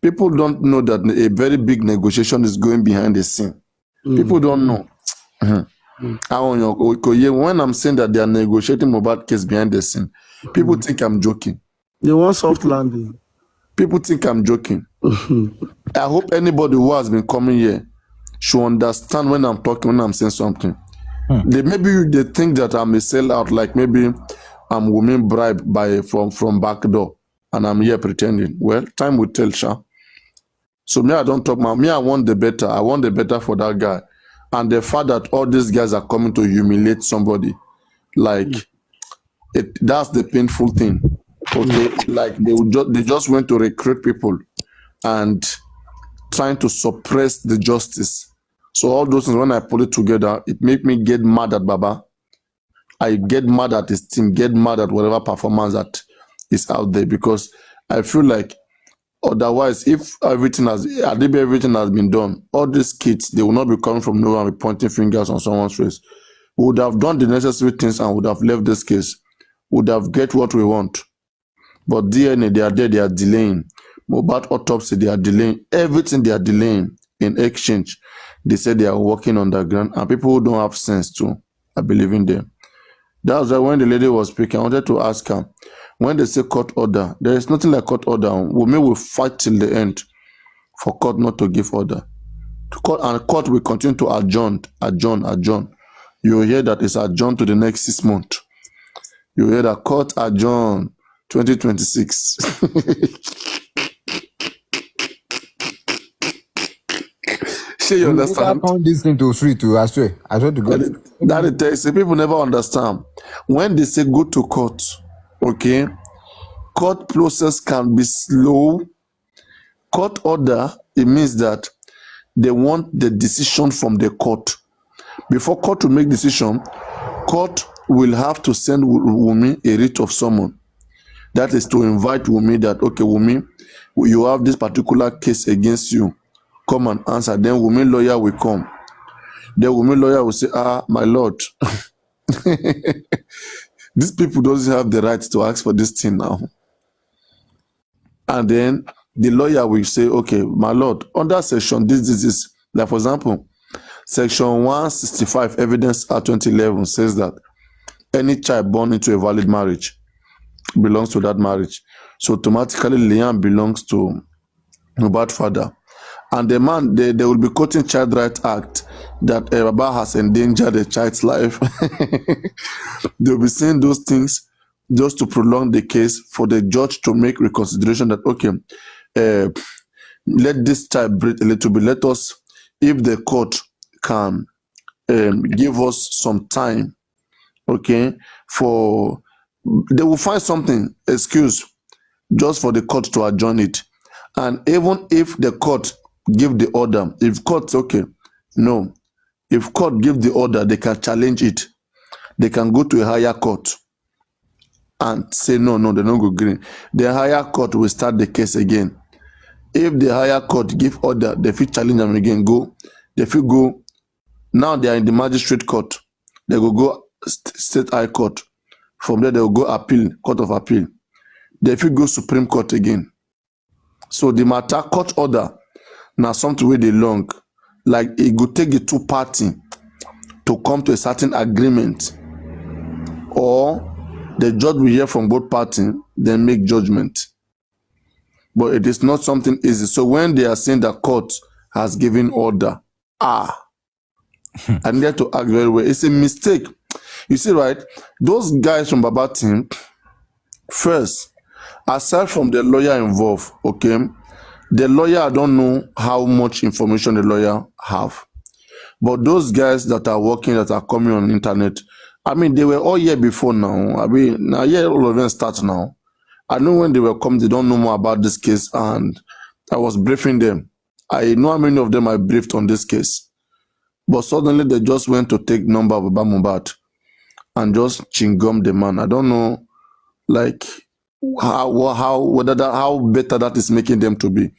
People don't know that a very big negotiation is going behind the scene. People don't know. When I'm saying that they are negotiating Mohbad case behind the scene, people think I'm joking. They want soft landing. People think I'm joking. I hope anybody who has been coming here should understand when I'm talking, when I'm saying something. Maybe they think that I'm a sellout, like maybe I'm women bribed from back door, and I'm here pretending. Well, time will tell, Sha. So me, I don't talk. Me, I want the better. I want the better for that guy. And the fact that all these guys are coming to humiliate somebody, like that's the painful thing. Okay, like they just went to recruit people and trying to suppress the justice. So all those things, when I put it together, it make me get mad at Baba. I get mad at his team, get mad at whatever performance that is out there, because I feel like otherwise, if everything has been done, all these kids, they will not be coming from nowhere and be pointing fingers on someone's face. We would have done the necessary things and would have left this case. Would have get what we want. But DNA, they are there, they are delaying. Mohbad autopsy, they are delaying. Everything they are delaying. In exchange, they said they are working on the ground, and people who don't have sense too are believing them. That's why when the lady was speaking, I wanted to ask her, when they say court order, there is nothing like court order. Women will fight till the end for court not to give order. And court will continue to adjourn. You will hear that it's adjourned to the next 6 months. You will hear that court adjourn 2026. Sure, you understand? This thing to free to, I swear to God. That it takes. People never understand. When they say go to court, okay, court process can be slow. Court order, it means that they want the decision from the court. Before court to make decision, court will have to send Wunmi a writ of summon. That is to invite Wunmi that, okay, Wunmi, you have this particular case against you. Come and answer. Then Wunmi lawyer will come. The Wunmi lawyer will say, my lord, these people doesn't have the right to ask for this thing now. And then the lawyer will say, okay, my lord, under section this. Like, for example, section 165, Evidence Act 2011 says that any child born into a valid marriage belongs to that marriage. So automatically, Liam belongs to Mohbad's father. And the man, they will be quoting Child Rights Act that Baba has endangered a child's life. They'll be saying those things just to prolong the case for the judge to make reconsideration that, okay, let this child breathe a little bit. Let us, if the court can give us some time, okay, they will find something, excuse, just for the court to adjourn it. And even if the court give the order, if court's okay, no. If court give the order, they can challenge it. They can go to a higher court and say, no, they're not going to agree. The higher court will start the case again. If the higher court give order, they feel challenge them again, they feel go. Now they are in the magistrate court. They will go state high court. From there, they will go appeal, court of appeal. They feel go Supreme Court again. So the matter court order, now something where they long, like it could take the two party to come to a certain agreement, or the judge will hear from both parties, then make judgment. But it is not something easy. So when they are saying that court has given order, I need to act very well. It's a mistake. You see, right? Those guys from Baba team, first, aside from the lawyer involved, okay, the lawyer, I don't know how much information the lawyer have. But those guys that are working, that are coming on the internet, I mean, they were all here before now. I mean, now here all of them start now. I know when they were coming, they don't know more about this case, and I was briefing them. I know how many of them I briefed on this case. But suddenly they just went to take number of Mohbad and just chingum the man. I don't know, like, how better that is making them to be.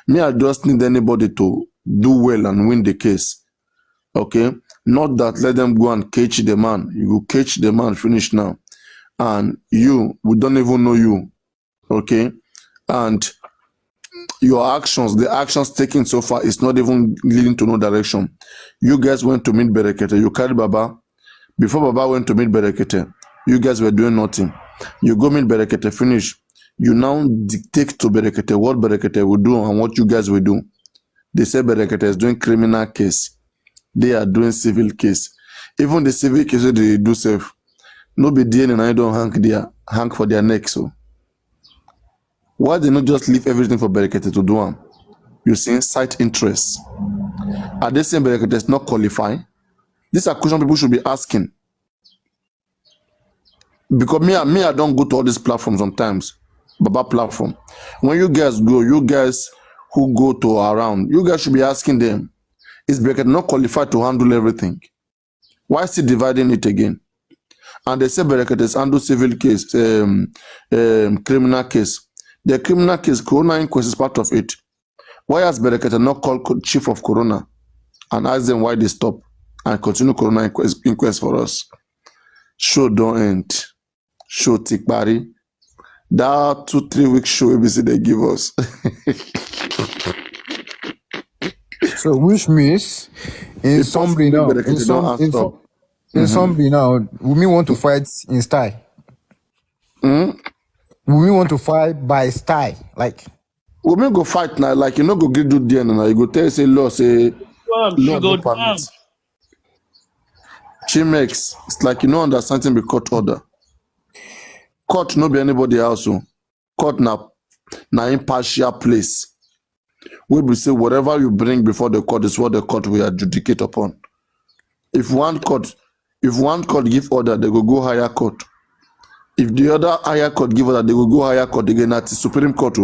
Me, I just need anybody to do well and win the case. Okay? Not that let them go and catch the man. You go catch the man, finish now. And we don't even know you. Okay? And your actions, the actions taken so far, is not even leading to no direction. You guys went to meet Berekete. You carried Baba. Before Baba went to meet Berekete, you guys were doing nothing. You go meet Berekete, finish. You now dictate to Berekete what Berekete will do and what you guys will do. They say Berekete is doing criminal case. They are doing civil case. Even the civil case they do safe. No be DNA and I don't hang for their neck. So why they not just leave everything for Berekete to do them? You see, side interests. Are they saying Berekete is not qualified? These are questions people should be asking. Because I don't go to all these platforms sometimes. Baba platform. When you guys go, you guys who go to around, you guys should be asking them, is Berekete not qualified to handle everything? Why is he dividing it again? And they say Berekete is handle civil case, criminal case. The criminal case, Corona inquest is part of it. Why has Berekete not called chief of Corona and ask them why they stop and continue Corona inquest for us? Show don't end. Show Tikbari. That 2-3 week show ABC they give us. So which means in summary now, in summary now, we want to fight in style. We want to fight by style, like. We may go fight now, like you know, go get do DNA now. You go tell say law say law no permit. Chimex, it's like you know understanding the court order. Court no be anybody else. Court na impartial place. We will say whatever you bring before the court is what the court will adjudicate upon. If one court give order, they go higher court. If the other higher court give order, they will go higher court again at the Supreme Court.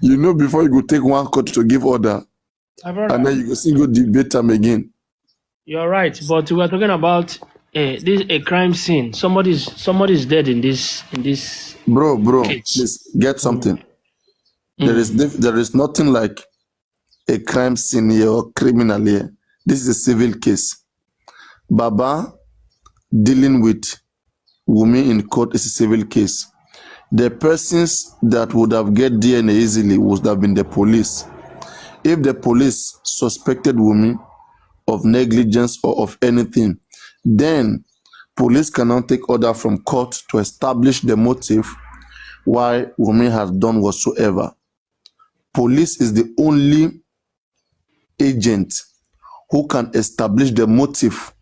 You know, before you go take one court to give order, and then you go still go debate them again. You're right, but we are talking about this a crime scene. Somebody's dead in this. Bro, case. please get something. There is nothing like a crime scene here or criminal here. This is a civil case. Baba dealing with Wumi in court is a civil case. The persons that would have get DNA easily would have been the police. If the police suspected Wumi of negligence or of anything, then police cannot take order from court to establish the motive why Wumi has done whatsoever. Police is the only agent who can establish the motive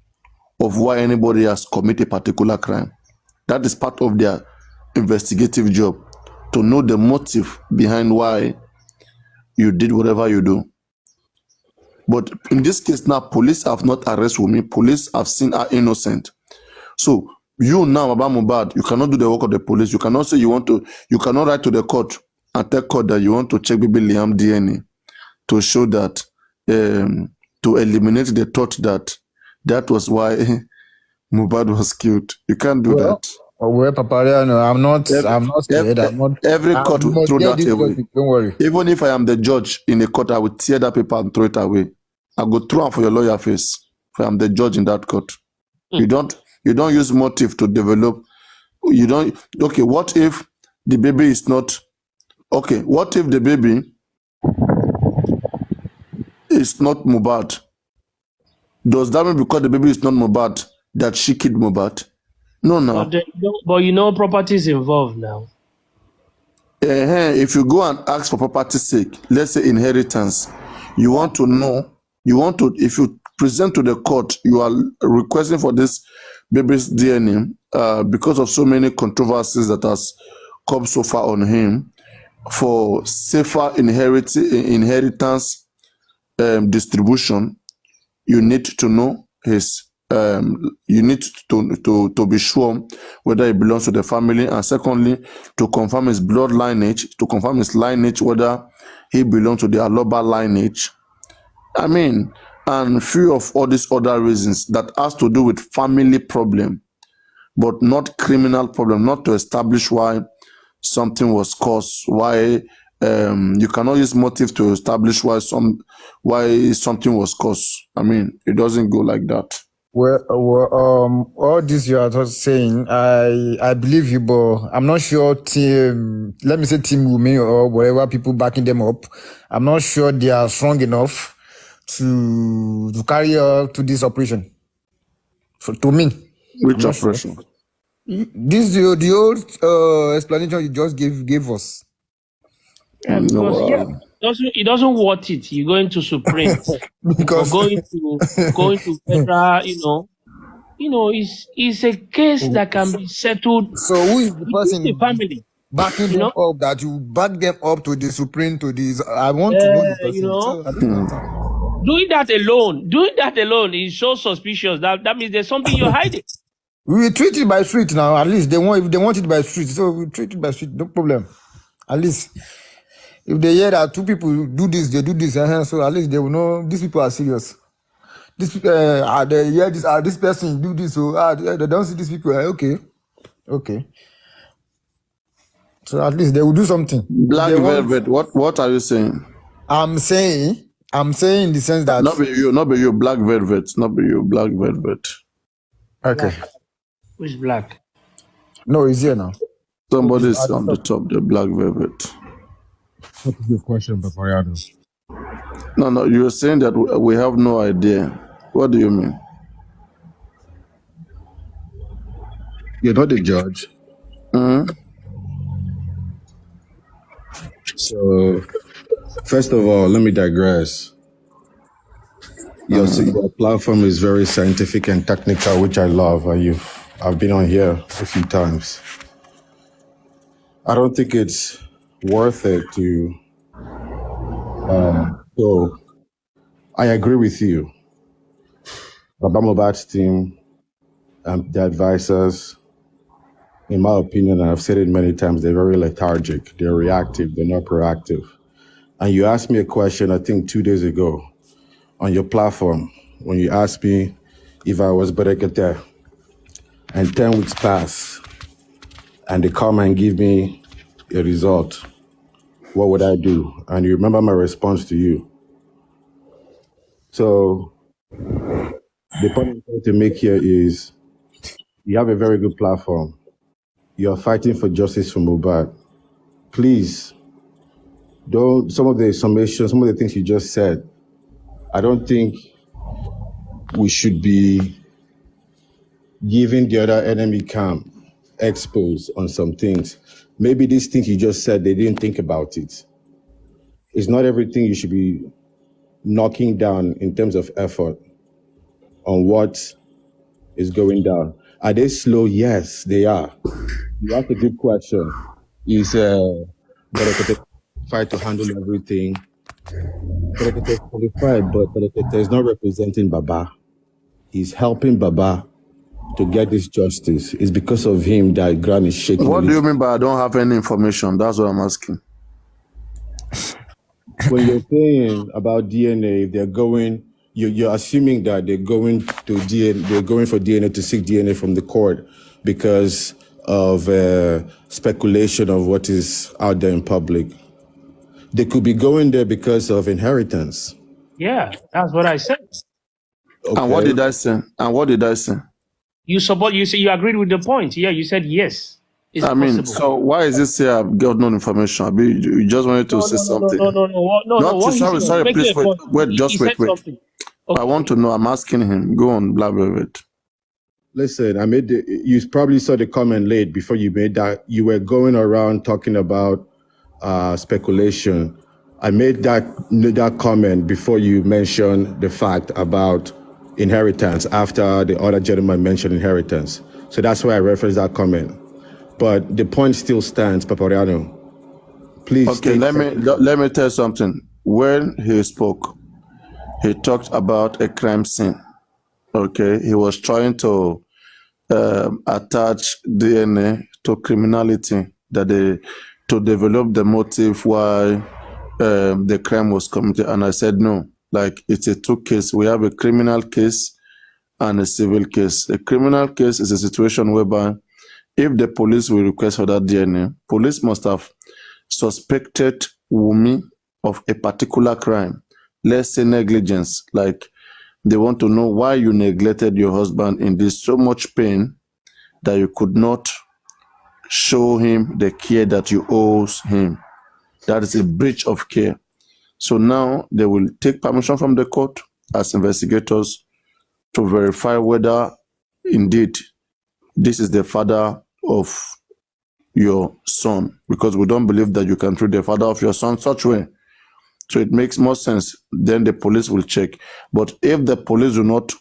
of why anybody has committed a particular crime. That is part of their investigative job, to know the motive behind why you did whatever you do. But in this case now, police have not arrested Wumi. Police have seen her innocent. So you now, about Mohbad, you cannot do the work of the police. You cannot say you cannot write to the court and tell court that you want to check baby Liam DNA to show that, to eliminate the thought that was why Mohbad was killed. You can't do that. Well, Paparia, no, I'm not scared. Every court will throw that away. Don't worry. Even if I am the judge in a court, I will tear that paper and throw it away. I go throw it for your lawyer face. If I am the judge in that court, you don't use motive to develop. You don't. Okay, what if the baby is not? Okay, what if the baby is not Mohbad? Does that mean because the baby is not Mohbad that she killed Mohbad? No. But you know, property is involved now. If you go and ask for property's sake, let's say inheritance, you want to know, if you present to the court, you are requesting for this baby's DNA because of so many controversies that has come so far on him for safer inheritance distribution. You need to know his. You need to be sure whether it belongs to the family, and secondly, to confirm his blood lineage, whether he belongs to the Aloba lineage. I mean, and few of all these other reasons that has to do with family problem, but not criminal problem, not to establish why something was caused, why you cannot use motive to establish why something was caused. I mean, it doesn't go like that. All this you are just saying, I believe you, but I'm not sure team, let me say Team Wumi or whatever people backing them up. I'm not sure they are strong enough to carry out to this operation. To me, I'm Which not sure. operation? This the old explanation you just gave us. Yeah, because it doesn't worth it. You're going to Supreme or Because going to federal. It's a case that can be settled so who is the within the person family. backing You them know, up that you back them up to the Supreme to this? I want to know the you person. know, So I don't understand. doing that alone is so suspicious. That means there's something you're hiding. We will treat it by street now. At least if they want it by street, so we treat it by street, no problem. At least if they hear that two people do this, they do this, so at least they will know these people are serious. This they hear this, this person do this, so they don't see these people. Okay. So at least they will do something. If Black they want, velvet. What are you saying? I'm saying in the sense that Not be you. Black velvet. Not be you. Black velvet. okay. Black. Who's black? No, it's here now. Somebody's on the top. The black velvet. That's a good question, Papayado. No. You're saying that we have no idea. What do you mean? You're not the judge. Mm-hmm. So, first of all, let me digress. Your platform is very scientific and technical, which I love. And I've been on here a few times. I don't think it's worth it to. So, I agree with you. Mohbad's team, the advisors, in my opinion, and I've said it many times, they're very lethargic. They're reactive. They're not proactive. And you asked me a question, I think 2 days ago, on your platform, when you asked me if I was Berekete, and 10 weeks pass, and they come and give me a result, what would I do? And you remember my response to you. So the point I'm trying to make here is you have a very good platform. You're fighting for justice for Mohbad. Please, some of the things you just said, I don't think we should be giving the other enemy camp expose on some things. Maybe these things you just said, they didn't think about it. It's not everything you should be knocking down in terms of effort on what is going down. Are they slow? Yes, they are. You asked a good question. Is Berekete qualified to handle everything? Berekete is qualified, but Berekete is not representing Baba. He's helping Baba to get this justice. It's because of him that ground is shaking. What do you mean by I don't have any information? That's what I'm asking. When you're saying about DNA, you're assuming that they're going for DNA to seek DNA from the court because of speculation of what is out there in public. They could be going there because of inheritance. Yeah, that's what I said. Okay. And what did I say? You say you agreed with the point. Yeah, you said yes. It's possible. So why is this here? I've got no information. You just wanted to say something. No. Sorry, please wait. Okay. I want to know. I'm asking him. Go on, blah, blah, blah. Listen, you probably saw the comment late before you made that. You were going around talking about speculation. I made that comment before you mentioned the fact about inheritance after the other gentleman mentioned inheritance. So that's why I referenced that comment. But the point still stands, Papariano. Please. Okay, let me tell you something. When he spoke, he talked about a crime scene. Okay, he was trying to attach DNA to criminality, to develop the motive why the crime was committed. And I said no. Like, it's a two case. We have a criminal case and a civil case. A criminal case is a situation whereby if the police will request for that DNA, police must have suspected Wumi of a particular crime. Let's say negligence, like They want to know why you neglected your husband in this so much pain that you could not show him the care that you owe him. That is a breach of care. So now they will take permission from the court as investigators to verify whether indeed this is the father of your son, because we don't believe that you can treat the father of your son such way. So it makes more sense. Then the police will check. But if the police do not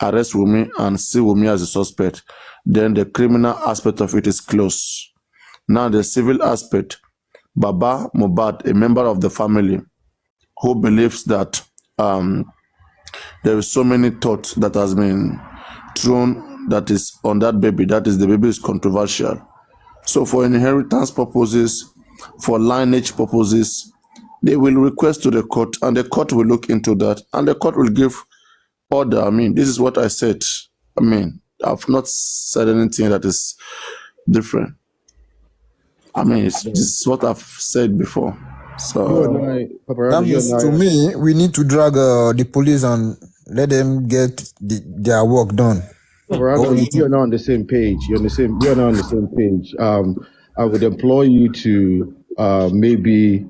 arrest Wumi and see Wumi as a suspect, then the criminal aspect of it is closed. Now the civil aspect, Baba Mohbad, a member of the family, who believes that there is so many thoughts that has been thrown that is on that baby, that is the baby is controversial. So for inheritance purposes, for lineage purposes, they will request to the court and the court will look into that and the court will give order. I mean, this is what I said. I mean, I've not said anything that is different. I mean, this is what I've said before. So That means to me, we need to drag the police and let them get their work done. You're not on the same page. You're not on the same page. I would implore you to maybe,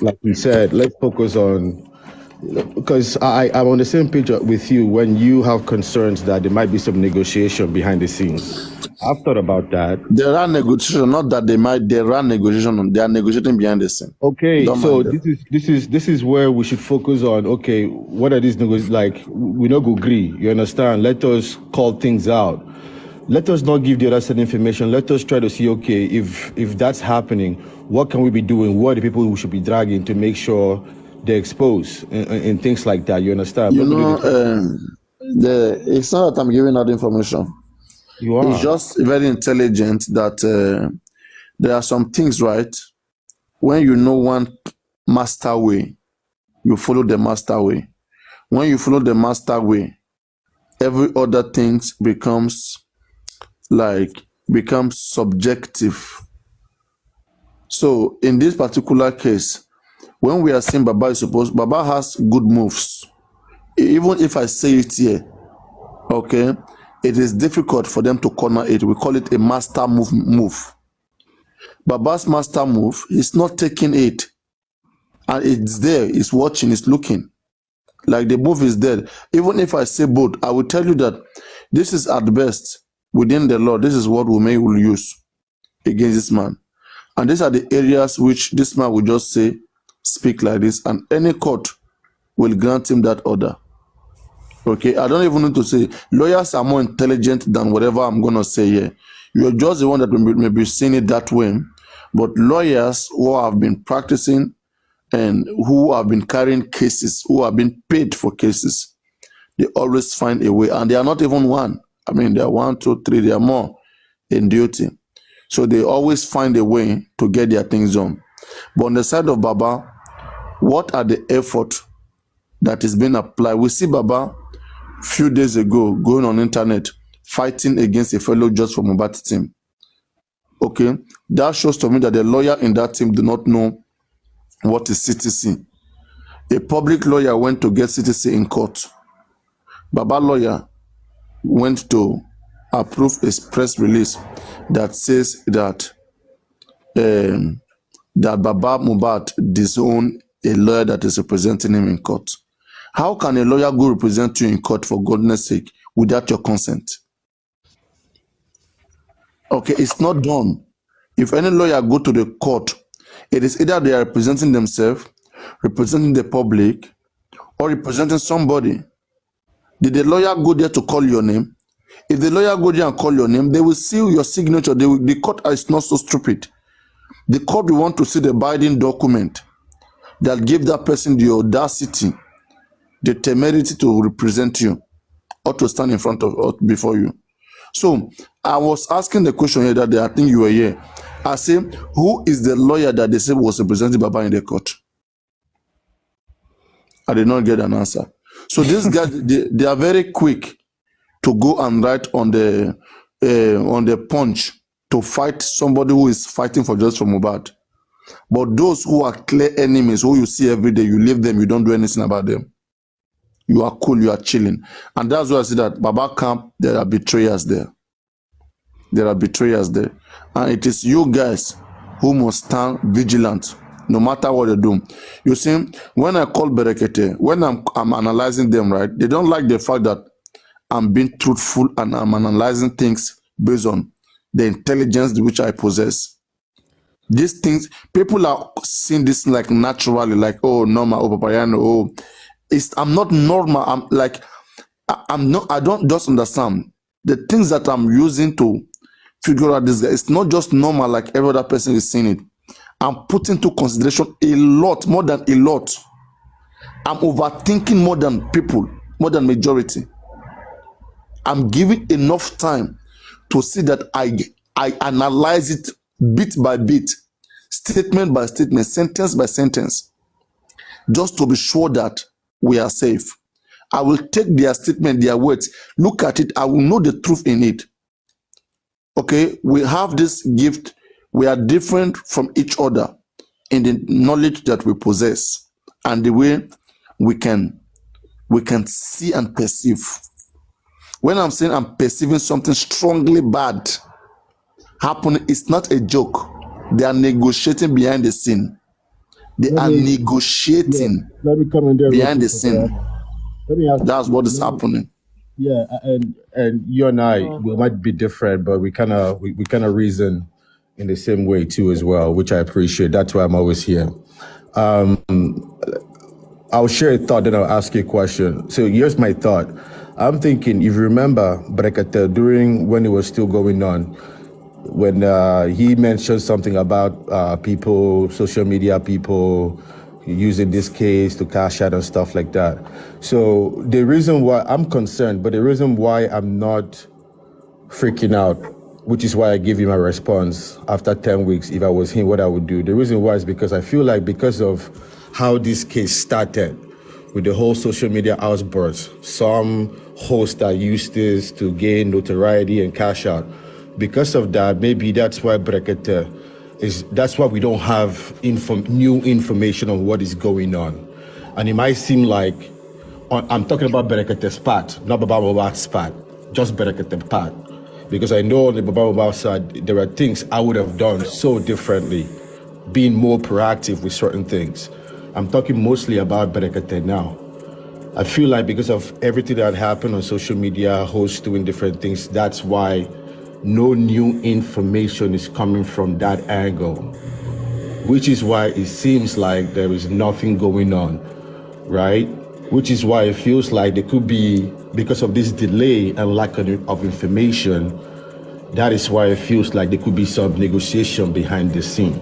like you said, let's focus on, because I'm on the same page with you when you have concerns that there might be some negotiation behind the scenes. I've thought about that. There are negotiations, not that there are negotiations. They are negotiating behind the scene. Okay, so this is where we should focus on. Okay, what are these negotiations like? We not go agree. You understand? Let us call things out. Let us not give the other side information. Let us try to see. Okay, if that's happening, what can we be doing? What are the people we should be dragging to make sure they're exposed and things like that? You understand? You know, it's not that I'm giving out information. You are. It's just very intelligent that there are some things, right? When you know one master way, you follow the master way. When you follow the master way, every other things becomes subjective. So in this particular case, when we are saying Baba has good moves. Even if I say it here, okay, it is difficult for them to corner it. We call it a master move. Baba's master move is not taking it. And it's there, it's watching, it's looking. Like the move is there. Even if I say both, I will tell you that this is at best within the law. This is what Wumi will use against this man. And these are the areas which this man will just say, speak like this, and any court will grant him that order. Okay, I don't even need to say lawyers are more intelligent than whatever I'm gonna say here. You're just the one that may be seeing it that way. But lawyers who have been practicing and who have been carrying cases, who have been paid for cases, they always find a way. And they are not even one. I mean, they are 1, 2, 3, they are more in duty. So they always find a way to get their things done. But on the side of Baba, what are the efforts that is being applied? We see Baba a few days ago going on internet fighting against a fellow judge from Mohbad team. Okay, that shows to me that the lawyer in that team do not know what is CTC. A public lawyer went to get CTC in court. Baba lawyer went to approve a press release that says that that Baba Mohbad disowned a lawyer that is representing him in court. How can a lawyer go represent you in court, for goodness sake, without your consent? Okay, it's not done. If any lawyer go to the court, it is either they are representing themselves, representing the public, or representing somebody. Did the lawyer go there to call your name? If the lawyer go there and call your name, they will see your signature. The court is not so stupid. The court will want to see the binding document that give that person the audacity, the temerity to represent you or to stand in front of or before you. So I was asking the question here that day, I think you were here. I say, who is the lawyer that they said was representing Baba in the court? I did not get an answer. So these guys, they are very quick to go and write on the punch to fight somebody who is fighting for justice for Mohbad. But those who are clear enemies, who you see every day, you leave them, you don't do anything about them. You are cool, you are chilling. And that's why I see that Baba camp, there are betrayers there. There are betrayers there. And it is you guys who must stand vigilant no matter what they do. You see, when I call Berekete, when I'm analyzing them, right, they don't like the fact that I'm being truthful and I'm analyzing things based on the intelligence which I possess. These things, people are seeing this like naturally, like, oh, normal, oh, papayano, oh. I'm not normal. I'm like, I'm not, I don't just understand. The things that I'm using to figure out this guy, it's not just normal like every other person is seeing it. I'm putting into consideration a lot, more than a lot. I'm overthinking more than people, more than majority. I'm giving enough time to see that I analyze it bit by bit, statement by statement, sentence by sentence, just to be sure that we are safe. I will take their statement, their words, look at it, I will know the truth in it. Okay, we have this gift, we are different from each other in the knowledge that we possess and the way we can see and perceive. When I'm saying I'm perceiving something strongly bad happening, it's not a joke. They are negotiating behind the scene. They Let are me negotiating let me come in there real behind the quick. Okay? scene. Let me ask. That's what is happening. Yeah, and you and I, we might be different, but we kind of reason in the same way too as well, which I appreciate. That's why I'm always here. I'll share a thought, then I'll ask you a question. So here's my thought. I'm thinking, if you remember, Brekete, during when it was still going on, when he mentioned something about people, social media people, using this case to cash out and stuff like that. So the reason why I'm concerned, but the reason why I'm not freaking out, which is why I give you my response after 10 weeks, if I was him, what I would do. The reason why is because I feel like because of how this case started with the whole social media outburst, some hosts that used this to gain notoriety and cash out. Because of that, maybe that's why Brekete that's why we don't have new information on what is going on. And it might seem like, I'm talking about Berekete's part, not Baba Mohbad's part, just Berekete's part. Because I know on the Baba Mohbad side, there are things I would have done so differently, being more proactive with certain things. I'm talking mostly about Berekete now. I feel like because of everything that happened on social media, hosts doing different things, that's why no new information is coming from that angle, which is why it seems like there is nothing going on, right? Which is why it feels like there could be, because of this delay and lack of information, that is why it feels like there could be some negotiation behind the scene.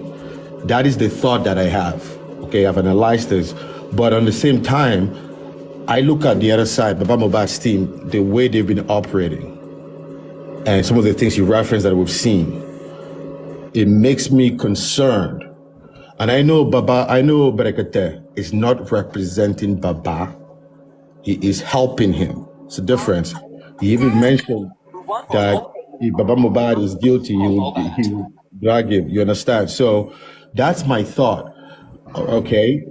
That is the thought that I have. Okay, I've analyzed this, but on the same time, I look at the other side, Baba Mohbad's team, the way they've been operating, and some of the things you referenced that we've seen, it makes me concerned. And I know Berekete is not representing Baba. He is helping him. It's a difference. He even mentioned that if Baba Mohbad is guilty, he will drag him. You understand? So that's my thought. Okay.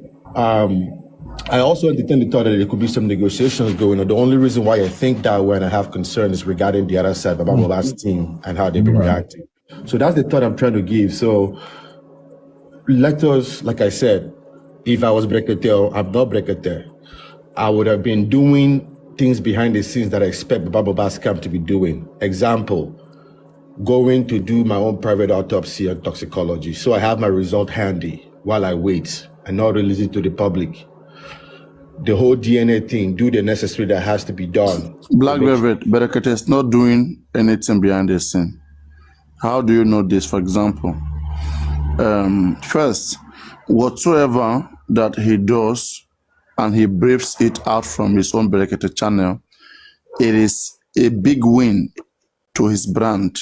I also entertain the thought that there could be some negotiations going on. The only reason why I think that when I have concern is regarding the other side, Baba Mohbad's team and how they've been reacting. So that's the thought I'm trying to give. So let us, like I said, if I was Brekete or I'm not Brekete, I would have been doing things behind the scenes that I expect Baba Mohbad's camp to be doing. Example, going to do my own private autopsy and toxicology. So I have my result handy while I wait and not release it to the public. The whole DNA thing, do the necessary that has to be done. Black Velvet, Berekete is not doing anything behind the scene. How do you know this? For example, first, whatsoever that he does and he briefs it out from his own Berekete channel, it is a big win to his brand,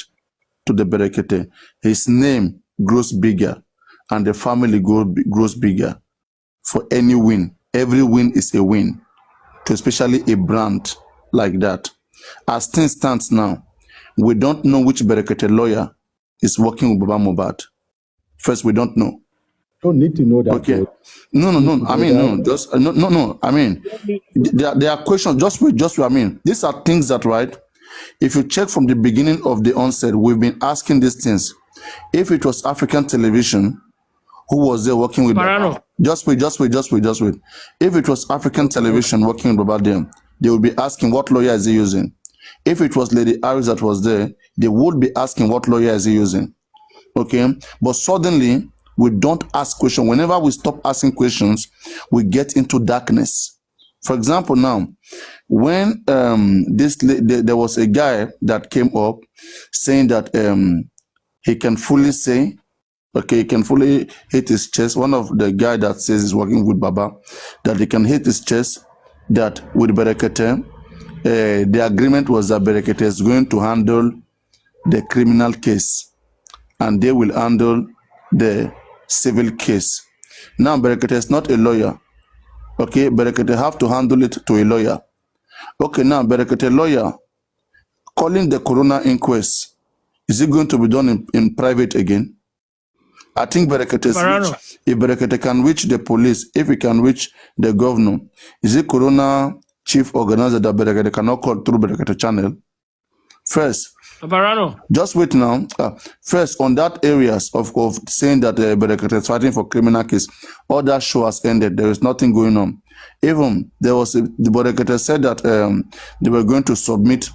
to the Berekete. His name grows bigger and the family grows bigger for any win. Every win is a win, to especially a brand like that. As things stands now, we don't know which Berekete lawyer is working with Baba Mohbad. First, we don't know. don't need to know that, Okay. bro. No, no, You need no. to I know mean, that. no. Just no, no, no. I mean, Let me, there are questions. Just wait. Just wait. I mean, these are things that, right? If you check from the beginning of the onset, we've been asking these things. If it was African television, who was there working with Baba? Parano, Just wait. Just wait. Just wait. Just wait. If it was African okay, okay. television working with Baba, there, they would be asking what lawyer is he using. If it was Lady Harris that was there, they would be asking what lawyer is he using. Okay, but suddenly we don't ask questions. Whenever we stop asking questions, we get into darkness. For example, now when there was a guy that came up saying that he can fully say, okay, he can fully hit his chest. One of the guy that says he's working with Baba, that he can hit his chest, that with Berekete, the agreement was that Berekete is going to handle the criminal case and they will handle the civil case. Now, Berekete is not a lawyer. Okay, Berekete have to handle it to a lawyer. Okay, now Berekete lawyer calling the coroner inquest. Is it going to be done in private again? I think Parano, if Berekete can reach the police, if he can reach the governor, is it coroner chief organizer that Berekete cannot call through Berekete channel? First, Parano. just wait now. First, on that areas of saying that Berekete is fighting for criminal case, all that show has ended. There is nothing going on. Even there was the Berekete said that they were going to submit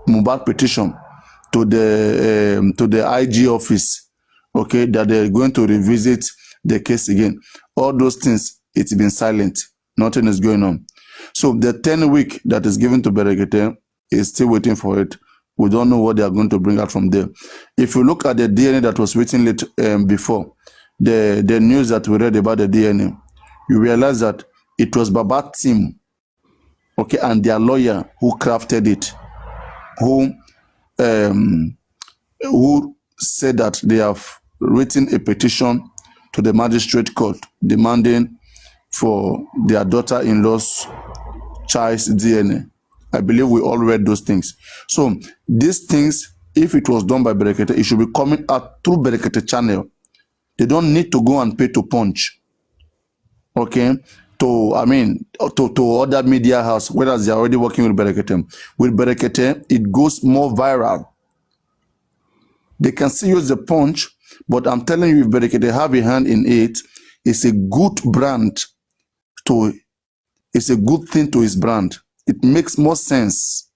Mohbad petition to the IG office. Okay, that they're going to revisit the case again. All those things, it's been silent. Nothing is going on. So the 10-week that is given to Berekete is still waiting for it. We don't know what they are going to bring out from there. If you look at the DNA that was written before, the news that we read about the DNA, you realize that it was Baba team, okay, and their lawyer who crafted it, who said that they have written a petition to the magistrate court demanding for their daughter-in-law's child's DNA. I believe we all read those things. So these things, if it was done by Berekete, it should be coming out through Berekete channel. They don't need to go and pay to Punch. Okay, to other media house, whereas they're already working with Berekete. With Berekete, it goes more viral. They can still use the Punch, but I'm telling you, if Berekete have a hand in it, it's a good brand to. It's a good thing to his brand. It makes more sense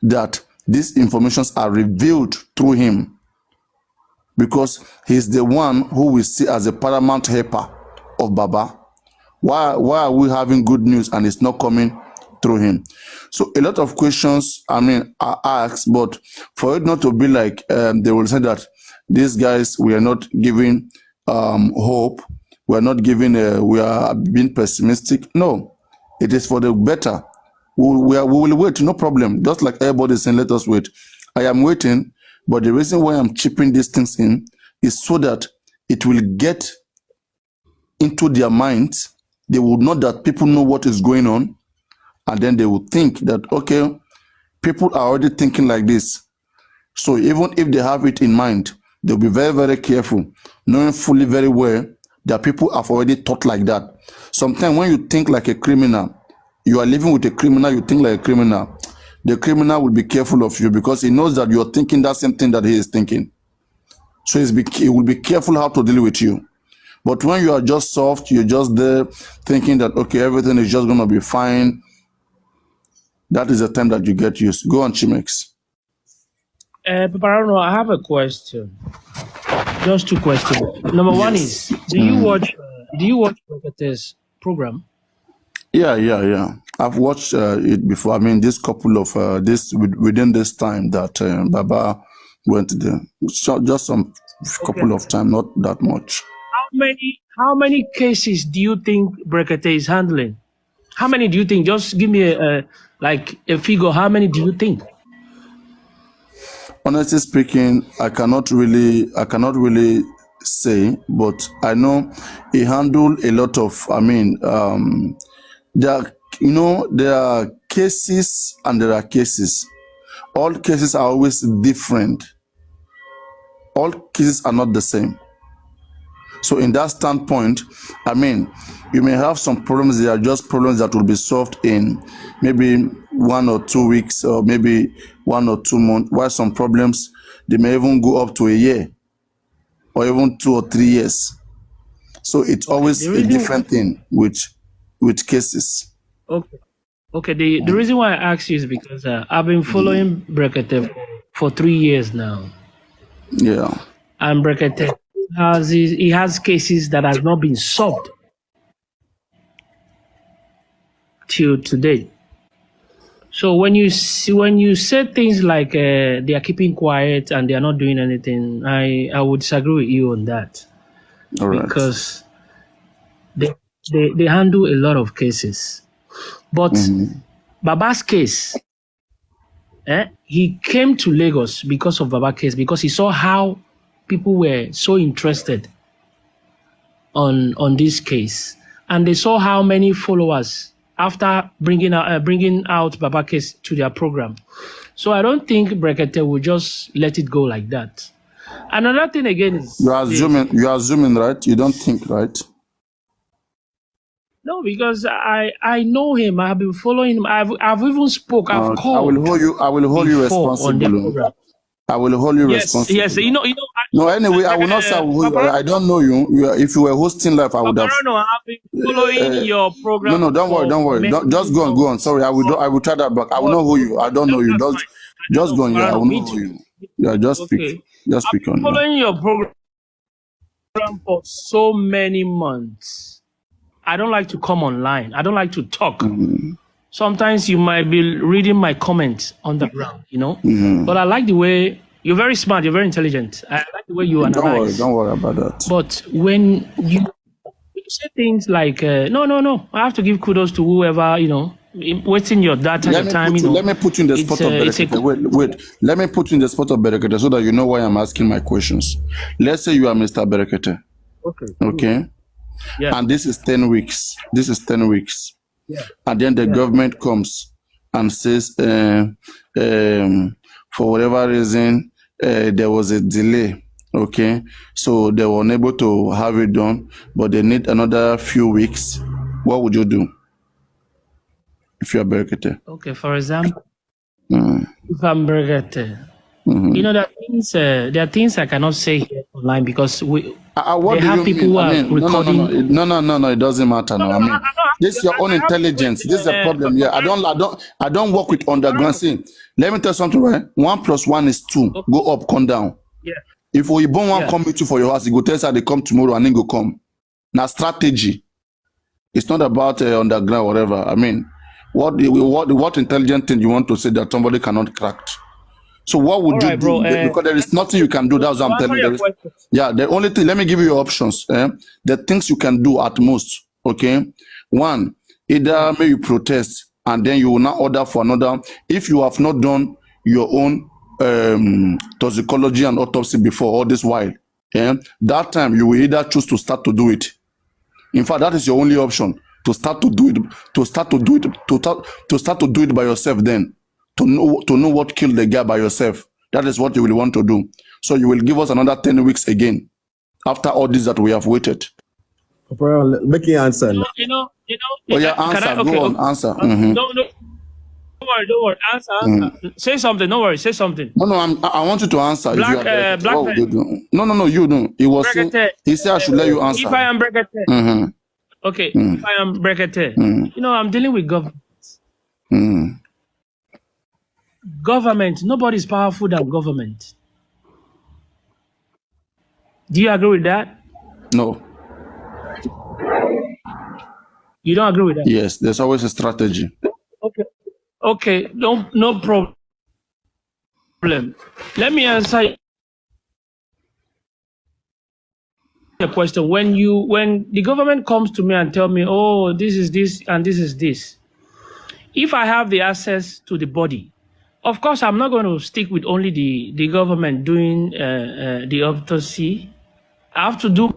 that these informations are revealed through him, because he's the one who we see as a paramount helper of Baba. Why are we having good news and it's not coming through him? So a lot of questions, are asked, but for it not to be like they will say that these guys, we are not giving hope, we are not giving, we are being pessimistic. No, it is for the better. We will wait, no problem. Just like everybody is saying, let us wait. I am waiting, but the reason why I'm chipping these things in is so that it will get into their minds. They will know that people know what is going on, and then they will think that, okay, people are already thinking like this. So even if they have it in mind, they'll be very, very careful, knowing fully very well that people have already thought like that. Sometimes when you think like a criminal, you are living with a criminal, you think like a criminal, the criminal will be careful of you because he knows that you're thinking that same thing that he is thinking. So he will be careful how to deal with you. But when you are just soft, you're just there thinking that, okay, everything is just going to be fine, that is the time that you get used. Go on, Chimex. Parano, I have a question. Just two questions. Number one Yes. is, do you watch Berekete's program? Yeah. I've watched it before. I mean, this couple of within this time that Baba went there, so just some Okay. couple of time, not that much. How many cases do you think Berekete is handling? How many do you think? Just give me a figure. How many do you think? Honestly speaking, I cannot really say, but I know he handled a lot of. There are cases and there are cases. All cases are always different. All cases are not the same. So in that standpoint, I mean, you may have some problems. They are just problems that will be solved in maybe 1 or 2 weeks, or maybe 1 or 2 months. While some problems, they may even go up to a year, or even 2 or 3 years. So it's Okay. The always a reason different thing with cases. okay. Okay, the reason why I asked you is because I've been following Brekete for 3 years now, Yeah. and Brekete he has cases that has not been solved till today. So when you say things like they are keeping quiet and they are not doing anything, I would disagree with you on that, All right. because they handle a lot of cases. But Baba's case, he came to Lagos because of Baba's case, because he saw how people were so interested on this case, and they saw how many followers after bringing out Baba case to their program. So I don't think Brekete will just let it go like that. Another thing again is You are this. assuming, right? You don't think, right? No, because I know him. I have been following him. I've even spoke. I've I will called hold you. I will hold you before on their responsible. program. I will hold you Yes, responsible. yes. No, anyway, I will not say I will hold you. Papa, I don't know you. If you were hosting live, I would have. Paparano, I've been following your program No, don't worry, don't for worry. many Just go on, go on. months. Sorry, I will try that back. I will not hold you. I don't know you. That's fine. Just No, go on. Yeah, I Paparano, will me not hold too. you. Yeah, just speak. Okay. Just I've speak been on. Yeah. following your program for so many months. I don't like to come online. I don't like to talk. Sometimes you might be reading my comments on the ground, But I like the way you're very smart. You're very intelligent. I like the way you analyze. Don't worry about that. But when you say things like, no, I have to give kudos to whoever, wasting your data, your time, Let me put you in the spot of Berekete. Wait. Let me put you in the spot of Berekete so that you know why I'm asking my questions. Let's say you are Mr. Berekete. Okay. Yeah. And this is 10 weeks. Yeah. And then the government comes and says, for whatever reason, there was a delay. Okay, so they were unable to have it done, but they need another few weeks. What would you do if you are Berekete? Okay, for example, if I'm Brekete, there are things I cannot say here online because What they do have you people mean? who I are mean, recording. no, it doesn't matter. No, I mean, this is your own I have to intelligence. This is a problem. Yeah, I don't work with underground. See, let me tell you something, right? 1 + 1 is 2. Go up, come down. Yeah. If we born one Yeah. come meet you for your house, you go tell us they come tomorrow and then go come. Now strategy. It's not about underground or whatever. I mean, what intelligent thing you want to say that somebody cannot crack? So what would you do? Because there is nothing you can do. That's what I'm telling you. The only thing, let me give you your options. The things you can do at most. Okay. One, either may you protest and then you will not order for another. If you have not done your own toxicology and autopsy before all this while, that time you will either choose to start to do it. In fact, that is your only option, to start to do it by yourself. Then to know what killed the guy by yourself. That is what you will want to do. So you will give us another 10 weeks again after all this that we have waited. Papa, make you answer. Oh yeah, answer. Go on, answer. Don't worry. Answer. Say something. Don't worry. Say something. No, I want you to answer. Black what would you do? No, you do. He was saying, he said I should let you answer. If I am Brekete, okay. If I am Brekete, I'm dealing with government. Government. Nobody is powerful than government. Do you agree with that? No. You don't agree with that? Yes, there's always a strategy. Okay. No problem. Let me answer the question. When the government comes to me and tell me, oh, this is this and this is this, if I have the access to the body, of course, I'm not going to stick with only the government doing the autopsy. I have to do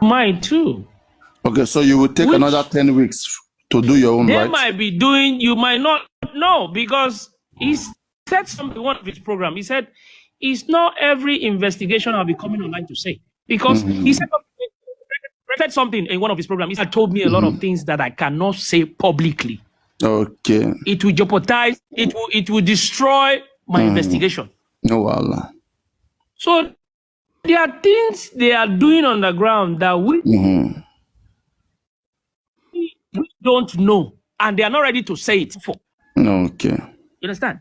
mine too. Okay, so you will take another 10 weeks to do your own, right? They might be doing, you might not know, because he said something in one of his program. He said, it's not every investigation I'll be coming online to say. Because he said something in one of his programs. He told me a lot of things that I cannot say publicly. Okay. It will jeopardize, it will destroy my investigation. No, Allah. So there are things they are doing on the ground that we don't know, and they are not ready to say it for. Okay. You understand?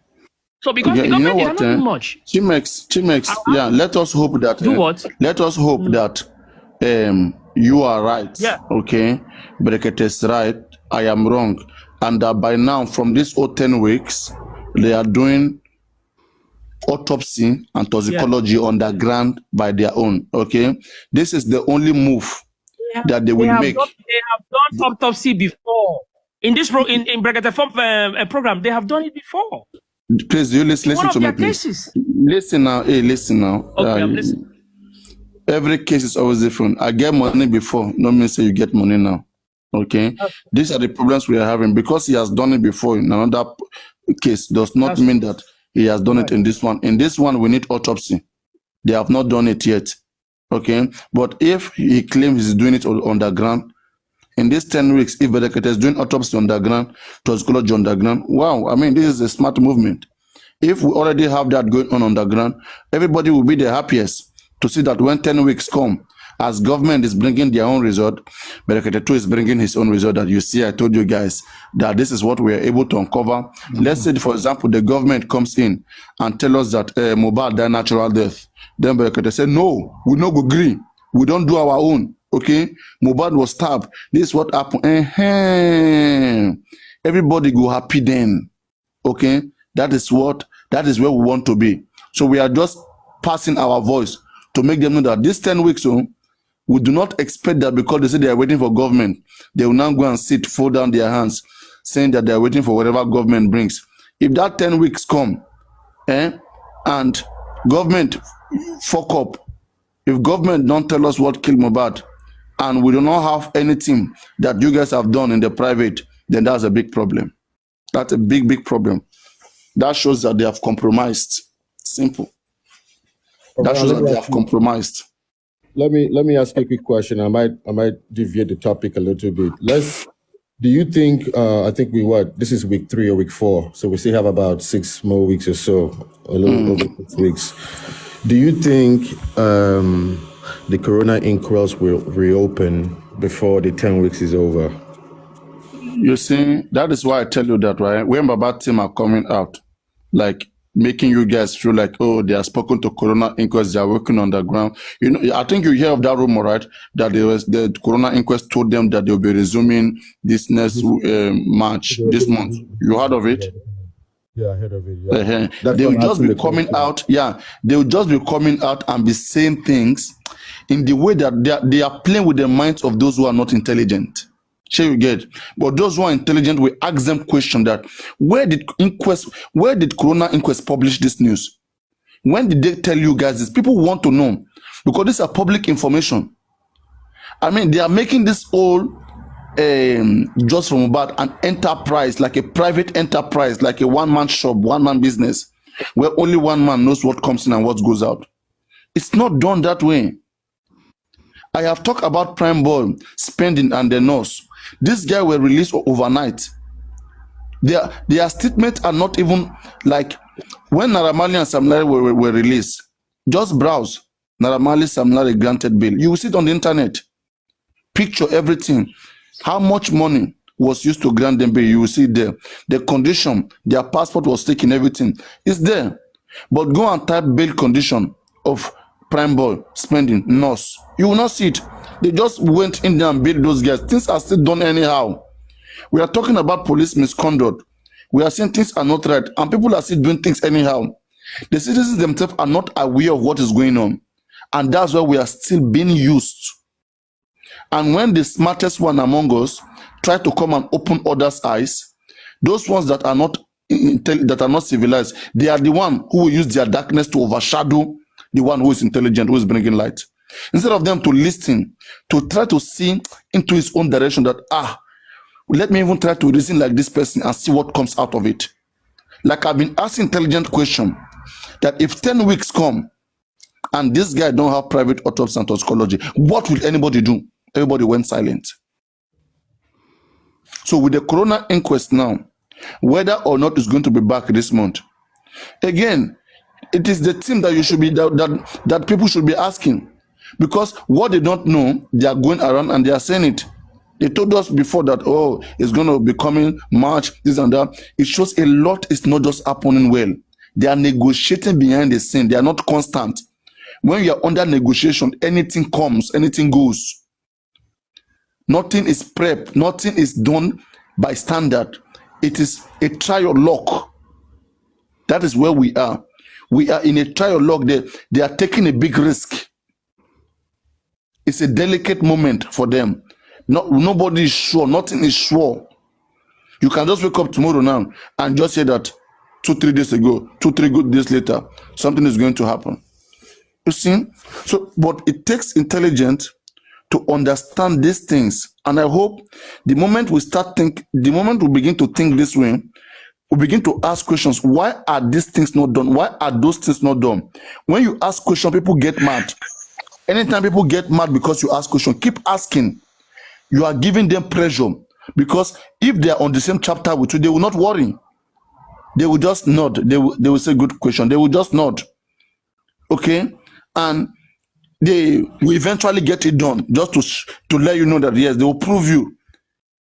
So because Yeah, the you know government is what? not doing much. Chimex, yeah, let us hope that Do what? let us hope that you are right. Yeah. Okay. Brekete is right. I am wrong. And that by now, from these 10 weeks, they are doing autopsy and toxicology on the ground by their own. Okay. This is the only move that they will make. They have done autopsy before. In this in Brekete program, they have done it before. Please, you listen One to of me, their please. cases. Listen now. Hey, listen now. Okay, I'm listening. Every case is always different. I get money before, no means say you get money now. Okay? These are the problems we are having. Because he has done it before in another case does not mean that he has done it in this one. In this one, we need autopsy. They have not done it yet. Okay? But if he claims he's doing it on the ground, in these 10 weeks, if Bedekete is doing autopsy on the ground, toxicology on the ground, wow, I mean, this is a smart movement. If we already have that going on the ground, everybody will be the happiest to see that when 10 weeks come, as government is bringing their own result, Bedekete too is bringing his own result. That you see, I told you guys that this is what we are able to uncover. Let's say, for example, the government comes in and tell us that Mohbad died natural death. Then Bedekete say, no, we no agree. We don't do our own. Okay, Mohbad was stabbed. This is what happened. Everybody go happy then. Okay, that is where we want to be. So we are just passing our voice to make them know that this 10 weeks, we do not expect that because they say they are waiting for government, they will now go and sit, fold down their hands, saying that they are waiting for whatever government brings. If that 10 weeks come, and government fuck up, if government don't tell us what killed Mohbad, and we do not have anything that you guys have done in the private, then that's a big problem. That's a big, big problem. That shows that they have compromised. Simple. That shows that they have compromised. Let me ask you a quick question. I might deviate the topic a little bit. Do you think I think this is week 3 or week 4, so we still have about 6 more weeks or so, a little over 6 weeks. Do you think the corona inquest will reopen before the 10 weeks is over? You see, that is why I tell you that, right? When Baba team are coming out, like making you guys feel like, oh, they are spoken to corona inquest, they are working on the ground. You know, I think you hear of that rumor, right? That the corona inquest told them that they'll be resuming this next March, this month. You heard of it? Yeah, I heard of it. Yeah. They will just be coming out. Yeah, they will just be coming out and be saying things in the way that they are playing with the minds of those who are not intelligent. Sure, you get. But those who are intelligent, we ask them question that where did corona inquest publish this news? When did they tell you guys this? People want to know because this is public information. I mean, they are making this all just from about an enterprise, like a private enterprise, like a one-man shop, one-man business, where only one man knows what comes in and what goes out. It's not done that way. I have talked about Prime Boy spending and the nurse. This guy were released overnight. Their statements are not even like when Naira Marley and Sam Larry were released. Just browse Naira Marley, Sam Larry granted bail. You will see it on the internet. Picture everything. How much money was used to grant them bail? You will see it there. The condition, their passport was taken, everything is there. But go and type bail condition of Prime Boy spending nurse. You will not see it. They just went in there and bailed those guys. Things are still done anyhow. We are talking about police misconduct. We are saying things are not right, and people are still doing things anyhow. The citizens themselves are not aware of what is going on, and that's why we are still being used. And when the smartest one among us try to come and open others' eyes, those ones that are not civilized, they are the one who will use their darkness to overshadow the one who is intelligent, who is bringing light. Instead of them to listen, to try to see into his own direction that, let me even try to reason like this person and see what comes out of it. Like I've been asking intelligent question that if 10 weeks come and this guy don't have private autopsy and toxicology, what will anybody do? Everybody went silent. So with the coroner inquest now, whether or not it's going to be back this month, again, it is the team that you should be that people should be asking, because what they don't know, they are going around and they are saying it. They told us before that, oh, it's going to be coming March, this and that. It shows a lot is not just happening well. They are negotiating behind the scene. They are not constant. When you are under negotiation, anything comes, anything goes. Nothing is prep. Nothing is done by standard. It is a trial lock. That is where we are. We are in a trial lock. They are taking a big risk. It's a delicate moment for them. Nobody is sure. Nothing is sure. You can just wake up tomorrow now and just say that 2-3 days ago, 2-3 good days later, something is going to happen. You see? So, but it takes intelligence to understand these things. And I hope the moment we begin to think this way, we begin to ask questions. Why are these things not done? Why are those things not done? When you ask questions, people get mad. Anytime people get mad because you ask questions, keep asking. You are giving them pressure, because if they are on the same chapter with you, they will not worry. They will just nod. They will say good question. They will just nod. Okay? And they will eventually get it done, just to let you know that yes, they will prove you.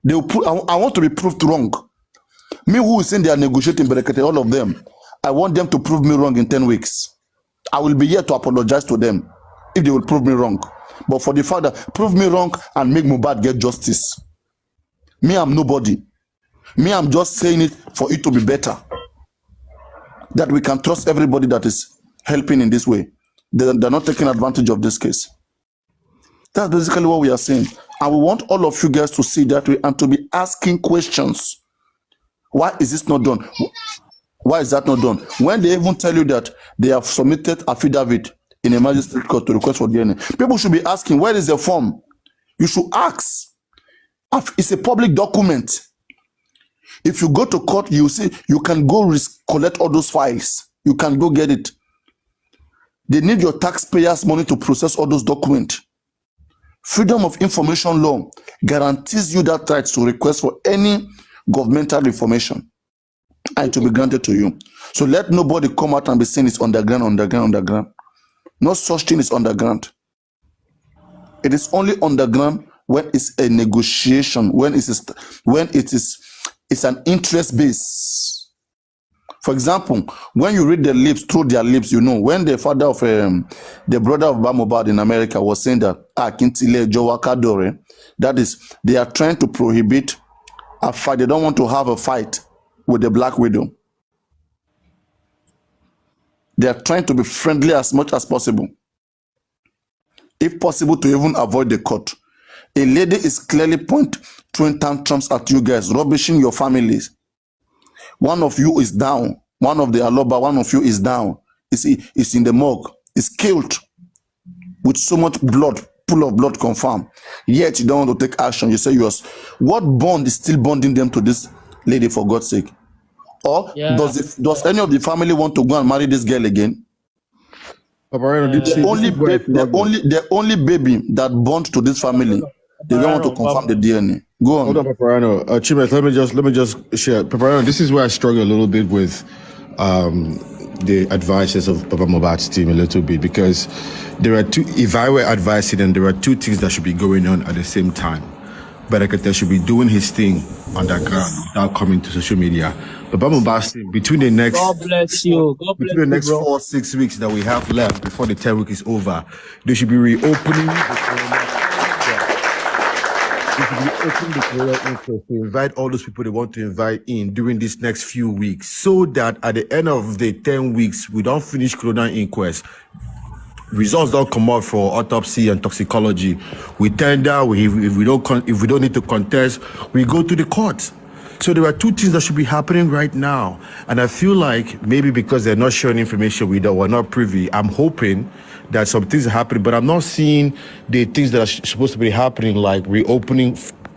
They will prove. I want to be proved wrong. Me who is saying they are negotiating, but all of them, I want them to prove me wrong in 10 weeks. I will be here to apologize to them if they will prove me wrong. But for the father, prove me wrong and make Mohbad get justice. Me, I'm nobody. Me, I'm just saying it for it to be better. That we can trust everybody that is helping in this way. They're not taking advantage of this case. That's basically what we are saying. And we want all of you guys to see that way and to be asking questions. Why is this not done? Why is that not done? When they even tell you that they have submitted affidavit in a magistrate court to request for DNA, people should be asking, where is the form? You should ask. It's a public document. If you go to court, you see, you can go collect all those files. You can go get it. They need your taxpayers' money to process all those documents. Freedom of information law guarantees you that right to request for any governmental information and to be granted to you. So let nobody come out and be saying it's underground. No such thing is underground. It is only underground when it's a negotiation, when it's an interest base. For example, when you read the lips, through their lips, you know, when the father of the brother of Mohbad in America was saying that Akintile Jowakadore, that is, they are trying to prohibit a fight. They don't want to have a fight with the Black Widow. They are trying to be friendly as much as possible. If possible, to even avoid the court. A lady is clearly throwing tantrums at you guys, rubbishing your families. One of you is down. One of the Aloba, one of you is down. Is in the morgue. Is killed with so much blood, pool of blood confirmed. Yet you don't want to take action. You say yours. What bond is still bonding them to this lady, for God's sake? Or does any of the family want to go and marry this girl again? The only baby that bond to this family, they don't want to confirm the DNA. Go on. Hold on, Paparano. Chimes, let me just share. Paparano, this is where I struggle a little bit with the advices of Papa Mohbad's team a little bit, because there are two. If I were advising them, there are two things that should be going on at the same time. Berekete should be doing his thing underground without coming to social media. Papa Mohbad's team, between the next 4-6 weeks that we have left before the 10 week is over, they should be reopening the corona interest to invite all those people they want to invite in during these next few weeks, so that at the end of the 10 weeks, we don't finish corona inquest. Results don't come out for autopsy and toxicology. We tender. If we don't need to contest, we go to the court. So there are two things that should be happening right now, and I feel like maybe because they're not sharing information we're not privy. I'm hoping that some things are happening, but I'm not seeing the things that are supposed to be happening, like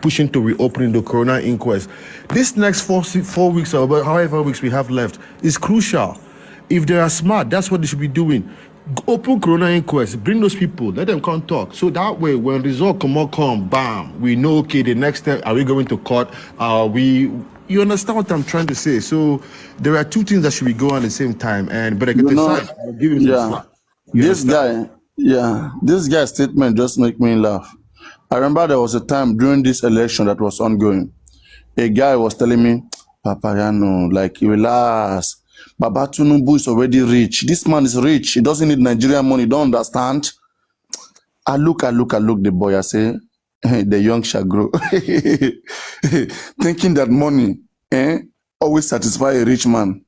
pushing to reopening the corona inquest. This next 4 weeks or however weeks we have left is crucial. If they are smart, that's what they should be doing. Open Corona inquest, bring those people, let them come talk. So that way, when result come, bam, we know, okay, the next step, are we going to court? You understand what I'm trying to say? So there are two things that should be going on at the same time. But I get decide, I'll give him some yeah, slack. You this understand? this guy's statement just make me laugh. I remember there was a time during this election that was ongoing. A guy was telling me, Papayano, like, relax. Baba Tinubu is already rich. This man is rich. He doesn't need Nigerian money. Don't understand? I look the boy. I say, the young shall grow. Thinking that money always satisfy a rich man.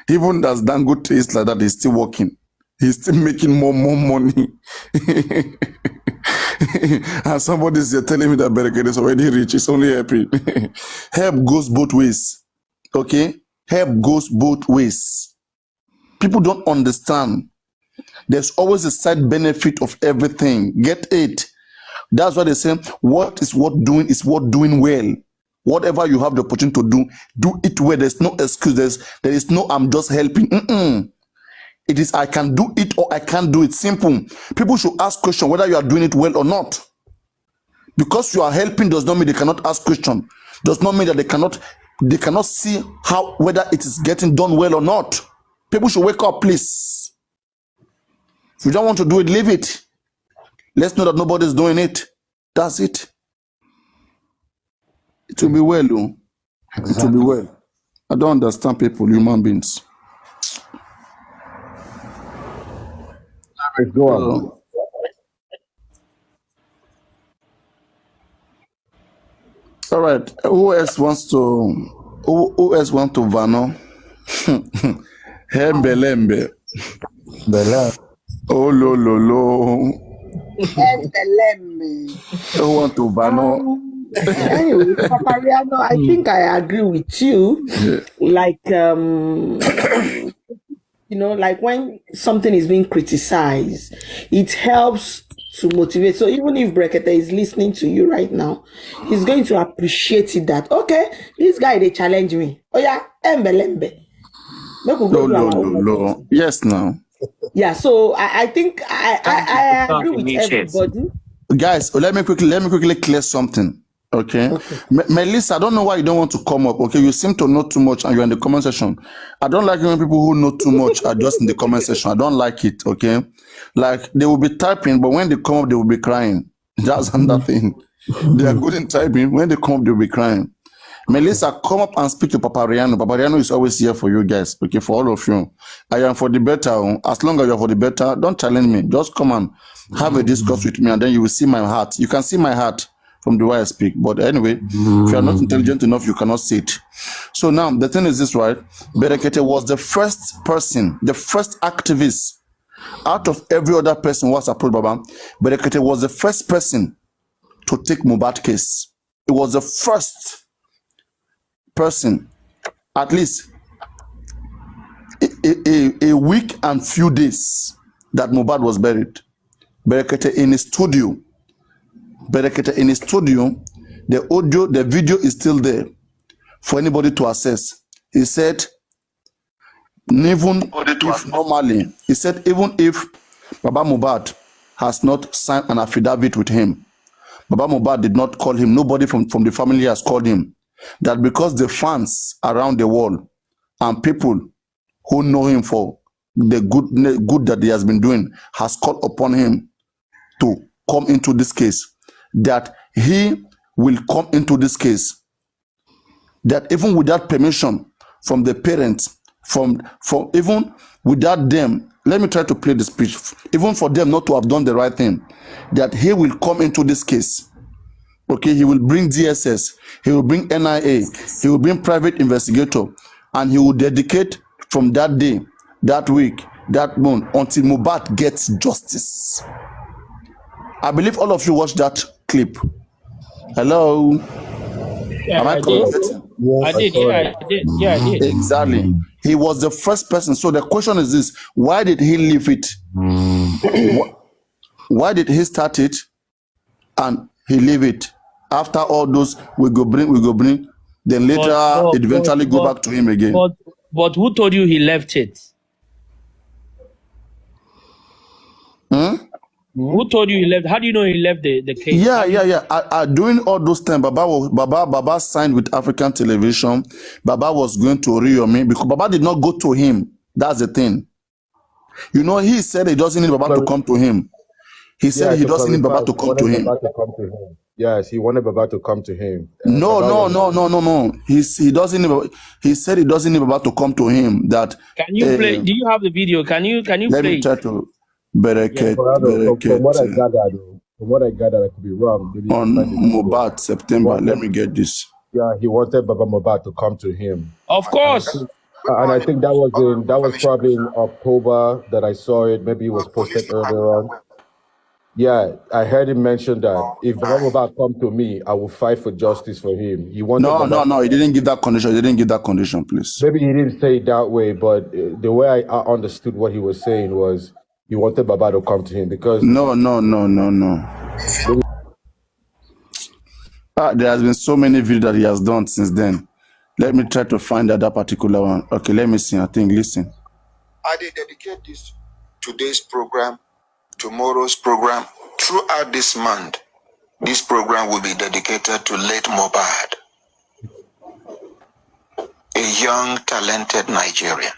Even as Dangote is like that, he's still working. He's still making more money. And somebody's here telling me that Bereket is already rich. It's only happy. Help goes both ways. Okay? Help goes both ways. People don't understand. There's always a side benefit of everything. Get it? That's why they say, what is worth doing is worth doing well. Whatever you have the opportunity to do it well. There's no excuse. There is no, I'm just helping. It is, I can do it or I can't do it. Simple. People should ask questions whether you are doing it well or not. Because you are helping does not mean they cannot ask questions. Does not mean that they cannot see how, whether it is getting done well or not. People should wake up, please. If you don't want to do it, leave it. Let's know that nobody's doing it. That's it. It will be well, though. It will be well. I don't understand people, human beings. Go on. All right. Who else wants to Vano? Hembelembe. Bella. Oh lo. Eleme. Who want to Vano? Anyway, Papariano, I think I agree with you. Like, like when something is being criticized, it helps to motivate. So even if Brekete is listening to you right now, he's going to appreciate it that, okay, this guy, they challenge me. Oh yeah, embelembe. No. Yes, now. Yeah, so I think I agree with everybody. Guys, let me quickly clear something. Okay. Melissa, I don't know why you don't want to come up. Okay, you seem to know too much and you're in the comment section. I don't like when people who know too much are just in the comment section. I don't like it. Okay, like they will be typing, but when they come up, they will be crying. That's another thing. They are good in typing. When they come up, they will be crying. Melissa, come up and speak to Papariano. Papariano is always here for you guys. Okay, for all of you. I am for the better. As long as you're for the better, don't challenge me. Just come and have a discourse with me, and then you will see my heart. You can see my heart from the way I speak. But anyway, if you are not intelligent enough, you cannot see it. So now, the thing is this, right? Berekete was the first person, the first activist out of every other person who was approached Baba. Berekete was the first person to take Mohbad case. It was the first person, at least a week and few days that Mohbad was buried. Berekete in his studio, the audio, the video is still there for anybody to access. He said, even if Baba Mohbad has not signed an affidavit with him, Baba Mohbad did not call him, nobody from the family has called him, that because the fans around the world and people who know him for the good that he has been doing has called upon him to come into this case, that he will come into this case, that even without permission from the parents, from even without them, let me try to play the speech, even for them not to have done the right thing, that he will come into this case. Okay, he will bring DSS, he will bring NIA, he will bring private investigator, and he will dedicate from that day, that week, that month, until Mohbad gets justice. I believe all of you watched that clip. Hello? Yeah, Am I correct? I did. Yeah, I did. Exactly. He was the first person. So the question is this: why did he leave it? Why did he start it and he leave it? After all those, we go bring. Then later, it eventually go back to him again. But who told you he left it? Who told you he left? How do you know he left the case? Yeah. During all those time, Baba signed with African Television. Baba was going to Oriyomi because Baba did not go to him. That's the thing. You know, he said he doesn't need Baba to come to him. He said he To doesn't need clarify, Baba to he come to wanted him. Baba to come to him. Yes, he wanted Baba to come to him. No. Baba was- He doesn't need. He said he doesn't need Baba to come to him. That Can you play? Do you have the video? Can you let me play try it? to Yeah. From what I gathered, I could be wrong. Maybe you can on find the video. Mohbad He September. Let wanted, me get this. he wanted Baba Mohbad to come to him. Of course. And I think that was probably in October that I saw it. Maybe it was posted earlier on. Yeah, I heard him mention that if Baba Mohbad come to me, I will fight for justice for him. He wanted Baba. No. He didn't give that condition. He didn't give that condition, please. Maybe he didn't say it that way, but the way I understood what he was saying was he wanted Baba to come to him because No. There has been so many videos that he has done since then. Let me try to find that particular one. Okay, let me see. I think, listen. I did dedicate this today's program, tomorrow's program, throughout this month. This program will be dedicated to late Mohbad, a young, talented Nigerian.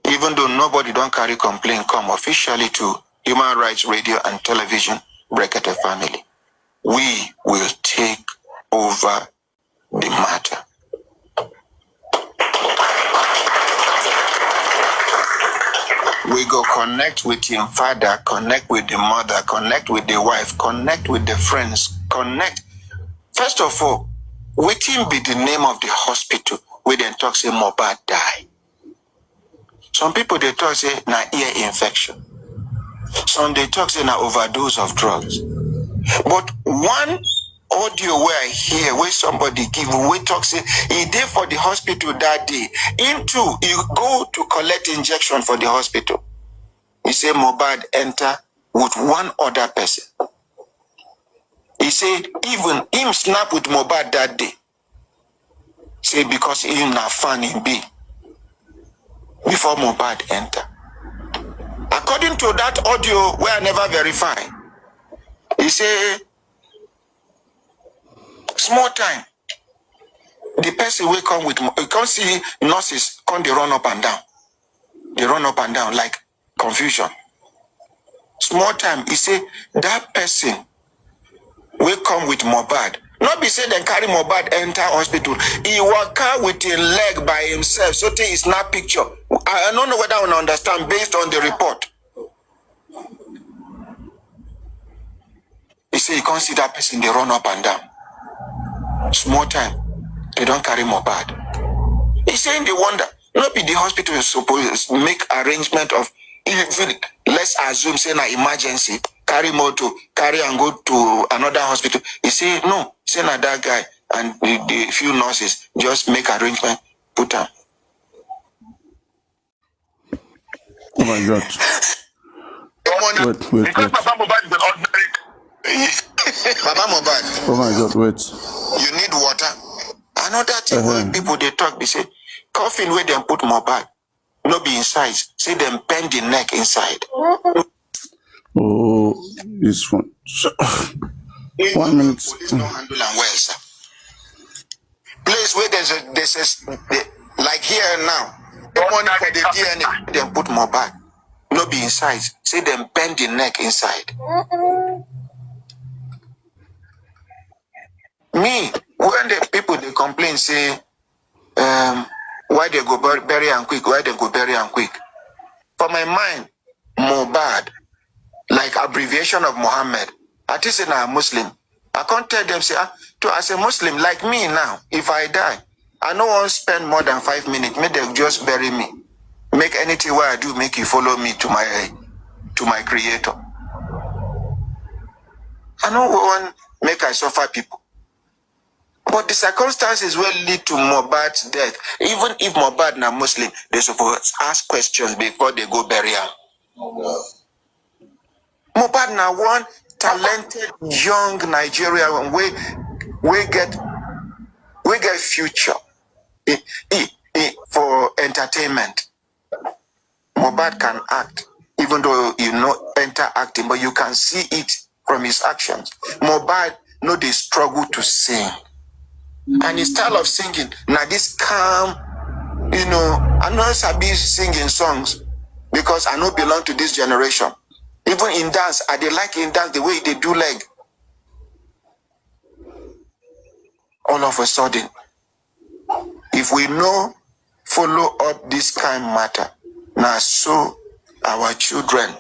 Even though nobody don't carry complaint come officially to Human Rights Radio and Television, Brekete family, we will take over the matter. We go connect with him father, connect with the mother, connect with the wife, connect with the friends, connect. First of all, wetin be the name of the hospital where they talk say Mohbad die? Some people they talk say na ear infection. Some they talk say na overdose of drugs. But one audio where I hear where somebody give where talk say he did for the hospital that day. Into you go to collect injection for the hospital. He say Mohbad enter with one other person. He said even him snap with Mohbad that day. Say because him na fan him be before Mohbad enter. According to that audio where I never verify, he say small time. The person will come with you can't see nurses come they run up and down. They run up and down like confusion. Small time, he say that person will come with Mohbad. Not be say then carry Mohbad enter hospital. He walk out with a leg by himself. So take his snap picture. I don't know whether I will understand based on the report. He say you can't see that person, they run up and down. Small time, they don't carry Mohbad. He saying they wonder. Not be the hospital is supposed to make arrangement of even let's assume say na emergency, carry motor, carry and go to another hospital. He say no, say na that guy and the few nurses just make arrangement, put them. Oh my God. Wait. Because Baba Mohbad is an ordinary. Baba Mohbad. Oh my God, wait. You need water. Another thing when people they talk, they say, coffin where they put Mohbad, no be inside. Say them bend the neck inside. Oh, this one. 1 minute. Police don't handle them well, sir. Place where there's a like here now. The money for the DNA, they put Mohbad. No be inside. Say them bend the neck inside. Me, when the people they complain, say, why they go bury and quick, why they go bury and quick. For my mind, Mohbad, like abbreviation of Muhammad. I just say now I'm Muslim. I can't tell them, say, as a Muslim, like me now, if I die, I don't want to spend more than 5 minutes. Make them just bury me. Make anything what I do, make you follow me to my creator. I don't want make I suffer people. But the circumstances will lead to Mohbad's death. Even if Mohbad na Muslim, they supposed ask questions before they go bury him. Mohbad na one talented young Nigerian we get future for entertainment. Mohbad can act, even though you know enter acting, but you can see it from his actions. Mohbad know they struggle to sing. And his style of singing, now this calm, I know Sabi singing songs because I know belong to this generation. Even in dance, I they like in dance the way they do leg. All of a sudden, if we know follow up this kind matter, now so our children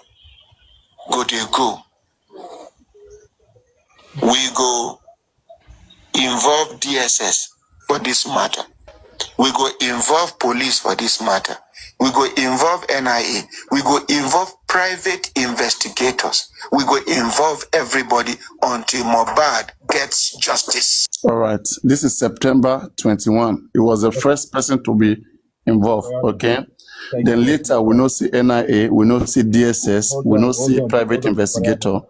go they go. We go involve DSS for this matter. We go involve police for this matter. We go involve NIA. We go involve private investigators. We go involve everybody until Mohbad gets justice. All right. This is September 21. He was the first person to be involved. Okay. Then later we not see NIA, we not see DSS, we not see private investigator.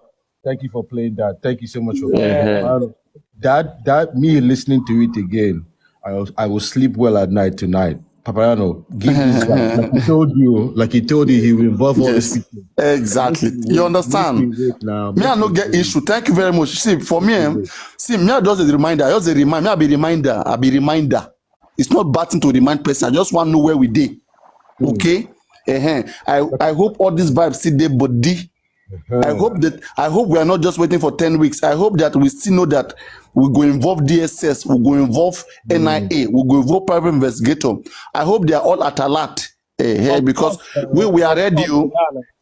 Thank you for playing that. Thank you so much for playing that. That me listening to it again, I will sleep well at night tonight. Paparano, give this guy, like he told you, he will involve all these Yes, people. exactly. You understand? Me, I no get issue. Thank you very much. See, for me, me, I just a reminder. I just a reminder. Me, I be reminder. It's not bad thing to remind person. I just want to know where we did. Okay? I hope all these vibes see their body. I hope we are not just waiting for 10 weeks. I hope that we still know that we go involve DSS, we go involve NIA, we go involve private investigator. I hope they are all at alert. Because we are ready.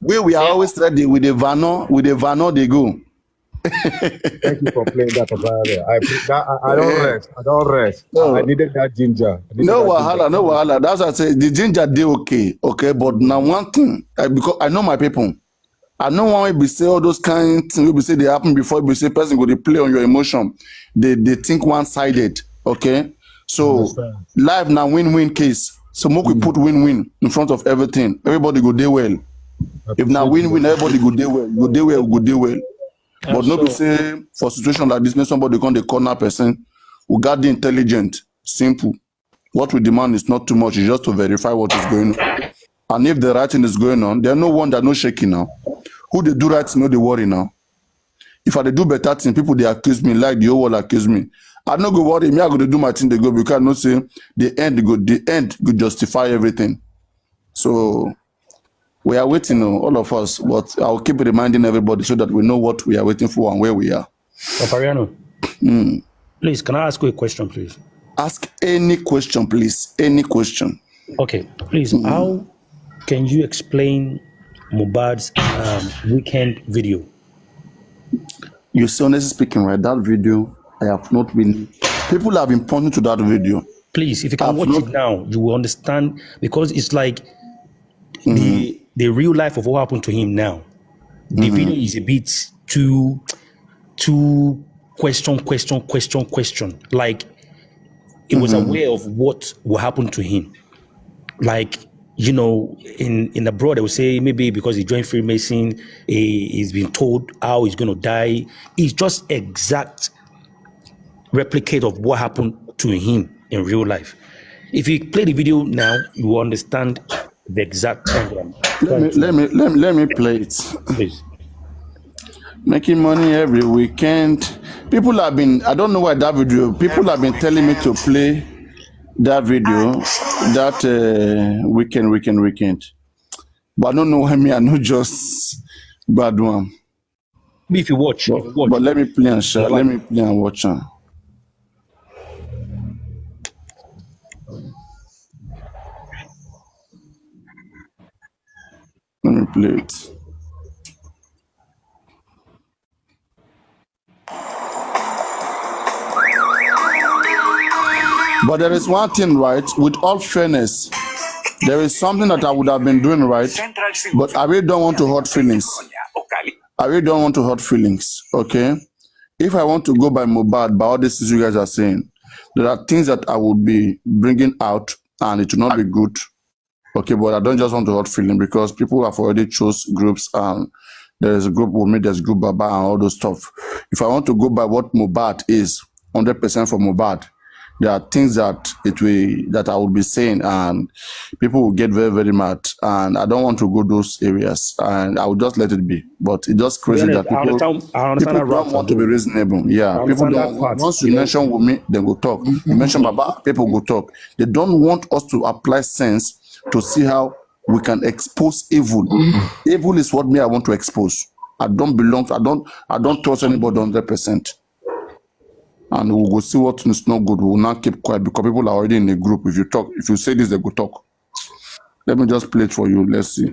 We are always ready with the Vano they go. Thank you for playing that, Papa. I don't rest. No. I needed that ginger. No wahala. That's why I say the ginger they okay. But now one thing, because I know my people. I know why we say all those kind of things we say they happen before we say person go they play on your emotion. They think one-sided. Okay. So life now win-win case. So more we put win-win in front of everything. Everybody go day well. If now win-win, everybody go day well. Go day well. But no be say for situation like this, somebody come the corner person who got the intelligent, simple. What we demand is not too much, it's just to verify what is going on. And if the right thing is going on, there's no one that no shaking now. Who they do right thing, no they worry now. If I do better thing, people they accuse me like the whole world accuse me. I no go worry, me I go to do my thing, they go because I know say the end go justify everything. So we are waiting, all of us, but I'll keep reminding everybody so that we know what we are waiting for and where we are. Papariano, please, can I ask you a question, please? Ask any question, please. Any question. Okay, please, how can you explain Mohbad's weekend video? You see, honestly speaking, right, that video, I have not been, people have been pointing to that video. Please, if you can watch it now, you will understand, because it's like the real life of what happened to him now. The video is a bit too question. Like, it was aware of what will happen to him. Like, in abroad, they would say maybe because he joined Freemason, he's been told how he's going to die. It's just exact replicate of what happened to him in real life. If you play the video now, you will understand the exact program. Let me play it. Please. Making money every weekend. People have been, I don't know why that video, people have been telling me to play that video, that weekend. But I don't know why me, I know just bad one. If you watch. But let me play and share. Let me play and watch. Let me play it. But there is one thing, right? With all fairness, there is something that I would have been doing right, but I really don't want to hurt feelings. Okay? If I want to go by Mohbad, by all these things you guys are saying, there are things that I would be bringing out and it will not be good. Okay, but I don't just want to hurt feeling because people have already chose groups and there is a group with me, there's group Baba and all those stuff. If I want to go by what Mohbad is, 100% for Mohbad, there are things that I will be saying, and people will get very, very mad. And I don't want to go those areas, and I will just let it be. But it's just To be crazy honest, that people I understand people that don't route, want to be Sabo. reasonable. Yeah, I people understand that don't. part. Once you mention Wumi, they go talk. You mention Baba, people go talk. They don't want us to apply sense to see how we can expose evil. Evil is what me I want to expose. I don't belong. I don't trust anybody 100%. And we'll go see what is not good. We will not keep quiet because people are already in a group. If you say this, they go talk. Let me just play it for you. Let's see.